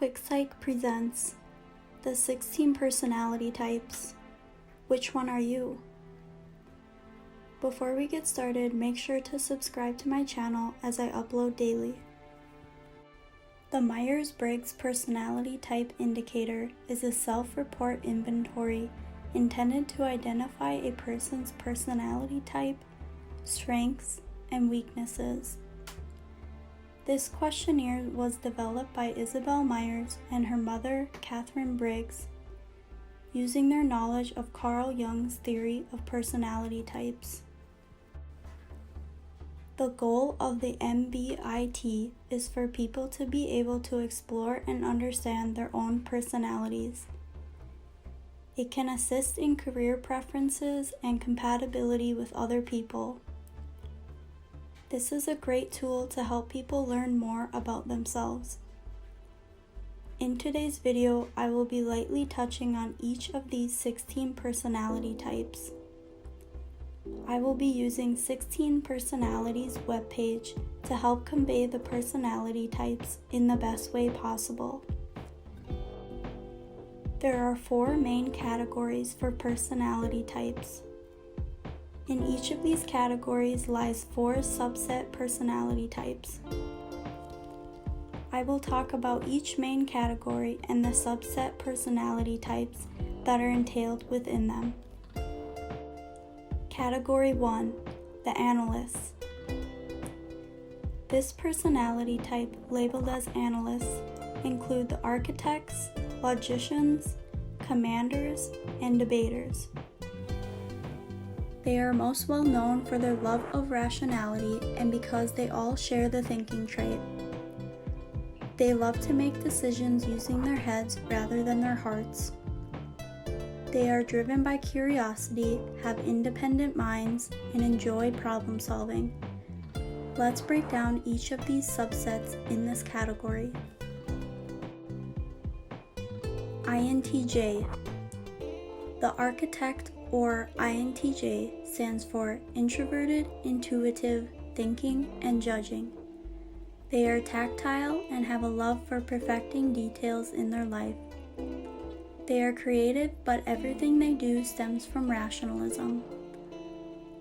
QuickPsych presents the 16 personality types. Which one are you? Before we get started, make sure to subscribe to my channel as I upload daily. The Myers-Briggs Personality Type Indicator is a self-report inventory intended to identify a person's personality type, strengths, and weaknesses. This questionnaire was developed by Isabel Myers and her mother, Catherine Briggs, using their knowledge of Carl Jung's theory of personality types. The goal of the MBIT is for people to be able to explore and understand their own personalities. It can assist in career preferences and compatibility with other people. This is a great tool to help people learn more about themselves. In today's video, I will be lightly touching on each of these 16 personality types. I will be using 16 Personalities webpage to help convey the personality types in the best way possible. There are 4 main categories for personality types. In each of these categories lies 4 subset personality types. I will talk about each main category and the subset personality types that are entailed within them. Category 1, the Analysts. This personality type, labeled as Analysts, include the Architects, Logicians, Commanders, and Debaters. They are most well known for their love of rationality and because they all share the thinking trait. They love to make decisions using their heads rather than their hearts. They are driven by curiosity, have independent minds, and enjoy problem solving. Let's break down each of these subsets in this category. INTJ. The Architect or INTJ stands for Introverted, Intuitive, Thinking, and Judging. They are tactile and have a love for perfecting details in their life. They are creative, but everything they do stems from rationalism.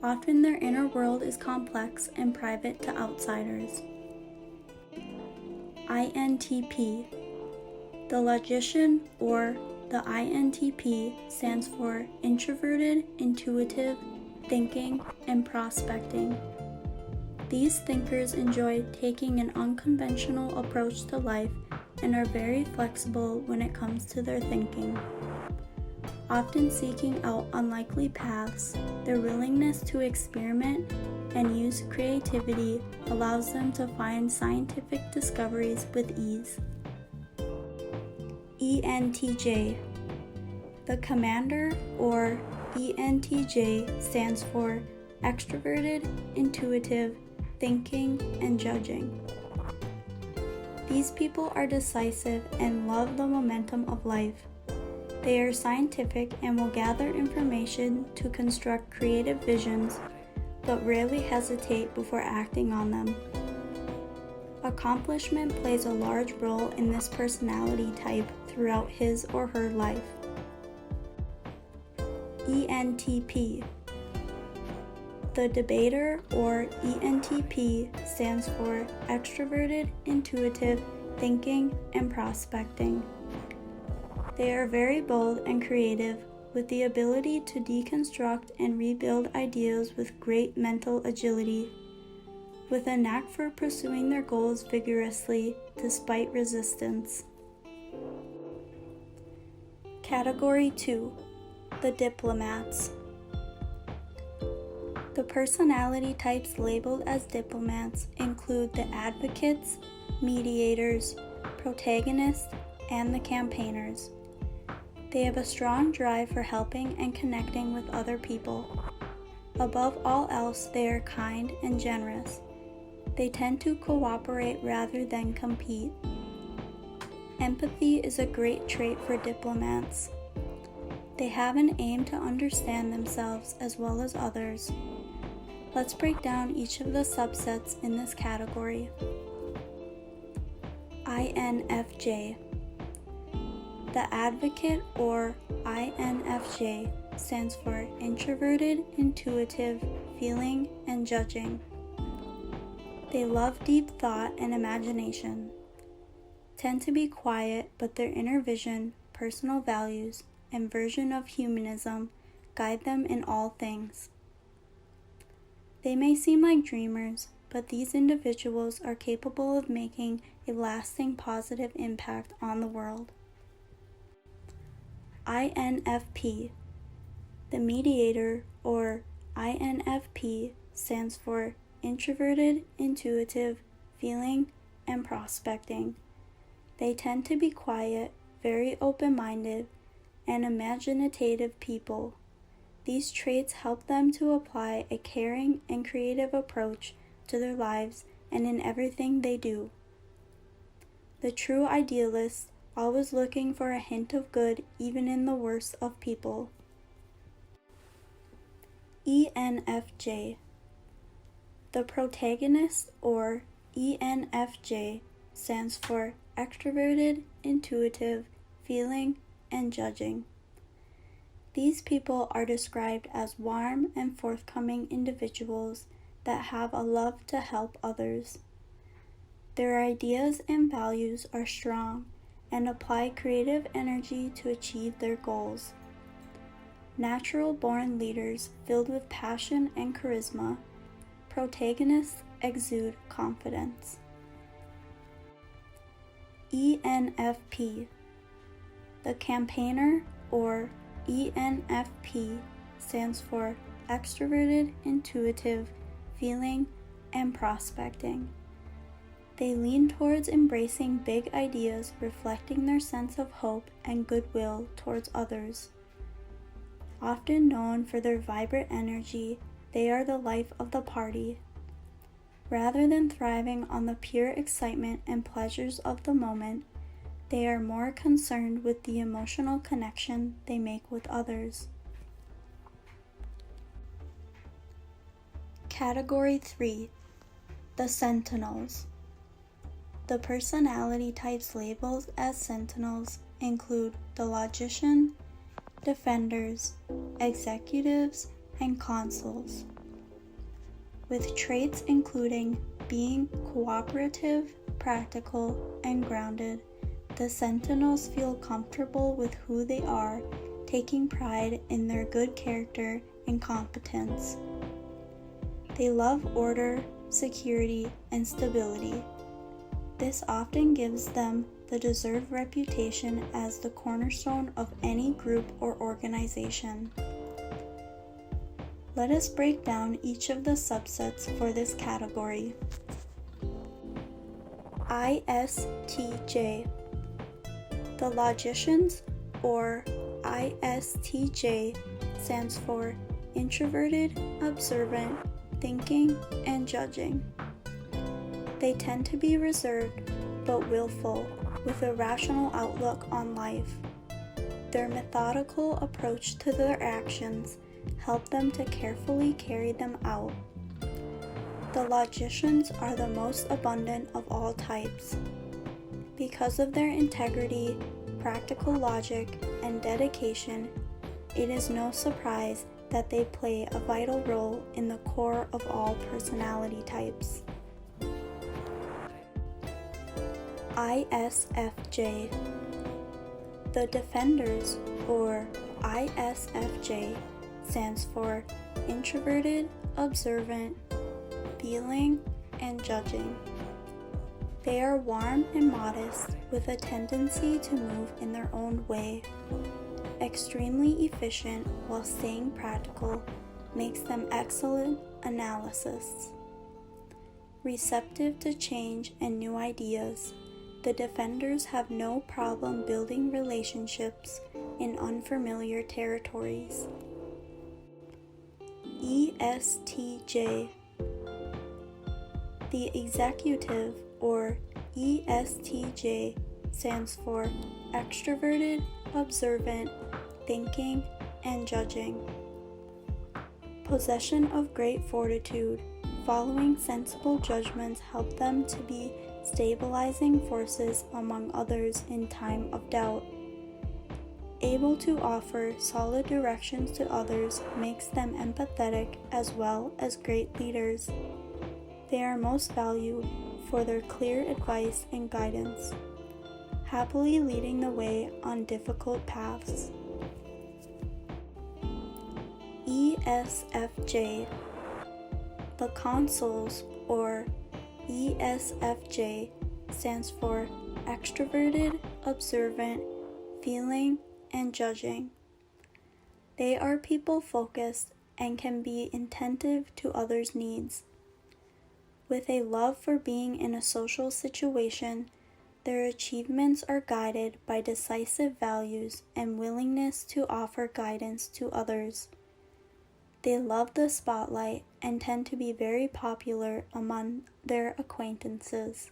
Often their inner world is complex and private to outsiders. INTP. The Logician or the INTP stands for Introverted, Intuitive, Thinking, and Prospecting. These thinkers enjoy taking an unconventional approach to life and are very flexible when it comes to their thinking. Often seeking out unlikely paths, their willingness to experiment and use creativity allows them to find scientific discoveries with ease. ENTJ. The Commander or ENTJ stands for Extroverted, Intuitive, Thinking, and Judging. These people are decisive and love the momentum of life. They are scientific and will gather information to construct creative visions, but rarely hesitate before acting on them. Accomplishment plays a large role in this personality type throughout his or her life. ENTP. The Debater or ENTP stands for Extroverted, Intuitive, Thinking, and Prospecting. They are very bold and creative, with the ability to deconstruct and rebuild ideas with great mental agility, with a knack for pursuing their goals vigorously despite resistance. Category 2, the Diplomats. The personality types labeled as diplomats include the advocates, mediators, protagonists, and the campaigners. They have a strong drive for helping and connecting with other people. Above all else, they are kind and generous. They tend to cooperate rather than compete. Empathy is a great trait for diplomats. They have an aim to understand themselves as well as others. Let's break down each of the subsets in this category. INFJ. The advocate, or INFJ, stands for introverted, intuitive, feeling, and judging. They love deep thought and imagination, tend to be quiet, but their inner vision, personal values, and version of humanism guide them in all things. They may seem like dreamers, but these individuals are capable of making a lasting positive impact on the world. INFP. The mediator, or INFP, stands for introverted, intuitive, feeling, and prospecting. They tend to be quiet, very open-minded, and imaginative people. These traits help them to apply a caring and creative approach to their lives and in everything they do. The true idealist, always looking for a hint of good even in the worst of people. ENFJ. The protagonist, or ENFJ, stands for extroverted, intuitive, feeling, and judging. These people are described as warm and forthcoming individuals that have a love to help others. Their ideas and values are strong and apply creative energy to achieve their goals. Natural-born leaders filled with passion and charisma, protagonists exude confidence. ENFP. The campaigner, or ENFP, stands for extroverted, intuitive, feeling, and prospecting. They lean towards embracing big ideas, reflecting their sense of hope and goodwill towards others. Often known for their vibrant energy, they are the life of the party. Rather than thriving on the pure excitement and pleasures of the moment, they are more concerned with the emotional connection they make with others. Category 3. The Sentinels. The personality types labeled as Sentinels include the logician, defenders, executives, and consuls, with traits including being cooperative, practical, and grounded. The Sentinels feel comfortable with who they are, taking pride in their good character and competence. They love order, security, and stability. This often gives them the deserved reputation as the cornerstone of any group or organization. Let us break down each of the subsets for this category. ISTJ. The logicians, or ISTJ, stands for introverted, observant, thinking, and judging. They tend to be reserved but willful, with a rational outlook on life. Their methodical approach to their actions help them to carefully carry them out. The logicians are the most abundant of all types. Because of their integrity, practical logic, and dedication, it is no surprise that they play a vital role in the core of all personality types. ISFJ. The defenders, or ISFJ, stands for introverted, observant, feeling, and judging. They are warm and modest, with a tendency to move in their own way. Extremely efficient while staying practical makes them excellent analysts. Receptive to change and new ideas, the defenders have no problem building relationships in unfamiliar territories. ESTJ. The executive, or ESTJ, stands for extroverted, observant, thinking, and judging. Possession of great fortitude, following sensible judgments help them to be stabilizing forces among others in time of doubt. able to offer solid directions to others makes them empathetic as well as great leaders. They are most valued for their clear advice and guidance, happily leading the way on difficult paths. ESFJ. The consoles, or ESFJ, stands for extroverted, observant, feeling, and judging. They are people-focused and can be attentive to others' needs. With a love for being in a social situation, their achievements are guided by decisive values and willingness to offer guidance to others. They love the spotlight and tend to be very popular among their acquaintances.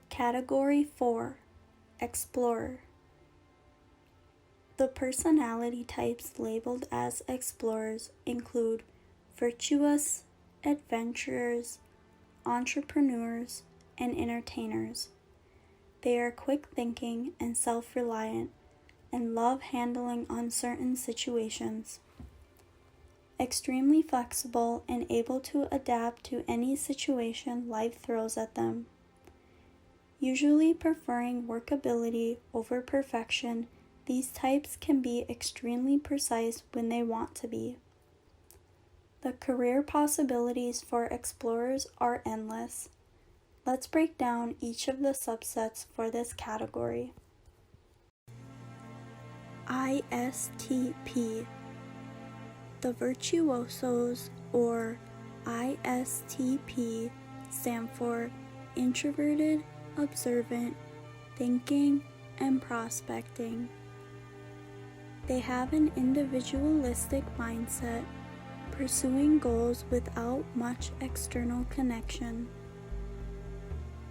Category 4. Explorer. The personality types labeled as explorers include virtuous, adventurers, entrepreneurs, and entertainers. They are quick thinking and self-reliant and love handling uncertain situations. Extremely flexible and able to adapt to any situation life throws at them. Usually preferring workability over perfection, these types can be extremely precise when they want to be. The career possibilities for explorers are endless. Let's break down each of the subsets for this category. ISTP. The virtuosos, or ISTP, stand for introverted, observant, thinking, and prospecting. They have an individualistic mindset, pursuing goals without much external connection.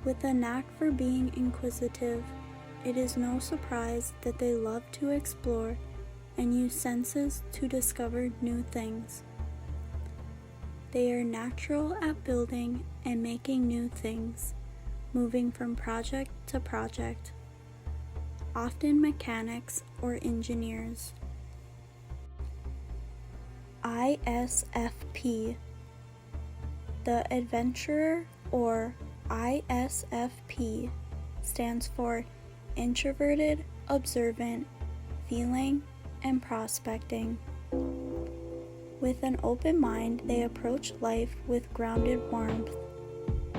With a knack for being inquisitive, it is no surprise that they love to explore and use senses to discover new things. They are natural at building and making new things, moving from project to project, often mechanics or engineers. ISFP. The adventurer, or ISFP, stands for introverted, observant, feeling, and prospecting. With an open mind, they approach life with grounded warmth.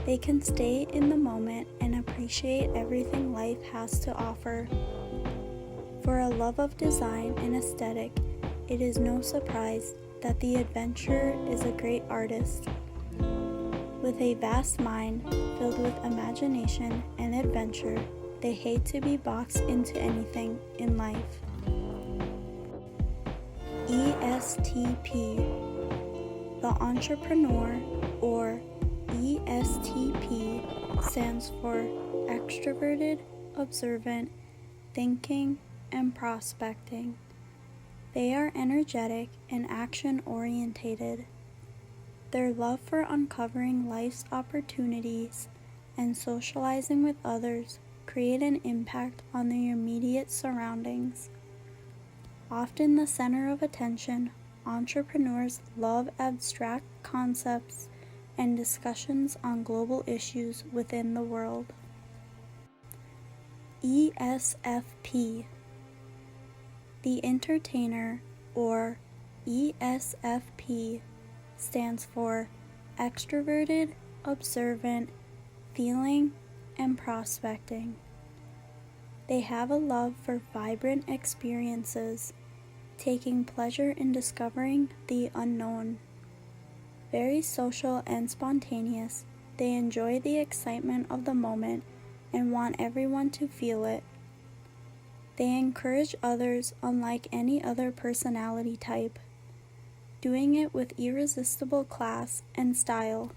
They can stay in the moment and appreciate everything life has to offer. For a love of design and aesthetic, it is no surprise that the adventurer is a great artist. With a vast mind filled with imagination and adventure, they hate to be boxed into anything in life. ESTP. The entrepreneur, or ESTP, stands for extroverted, observant, thinking, and prospecting. They are energetic and action-orientated. Their love for uncovering life's opportunities and socializing with others create an impact on their immediate surroundings. Often the center of attention, entrepreneurs love abstract concepts and discussions on global issues within the world. ESFP. The entertainer, or ESFP, stands for extroverted, observant, feeling, and prospecting. They have a love for vibrant experiences, taking pleasure in discovering the unknown. Very social and spontaneous, they enjoy the excitement of the moment and want everyone to feel it. They encourage others unlike any other personality type, doing it with irresistible class and style.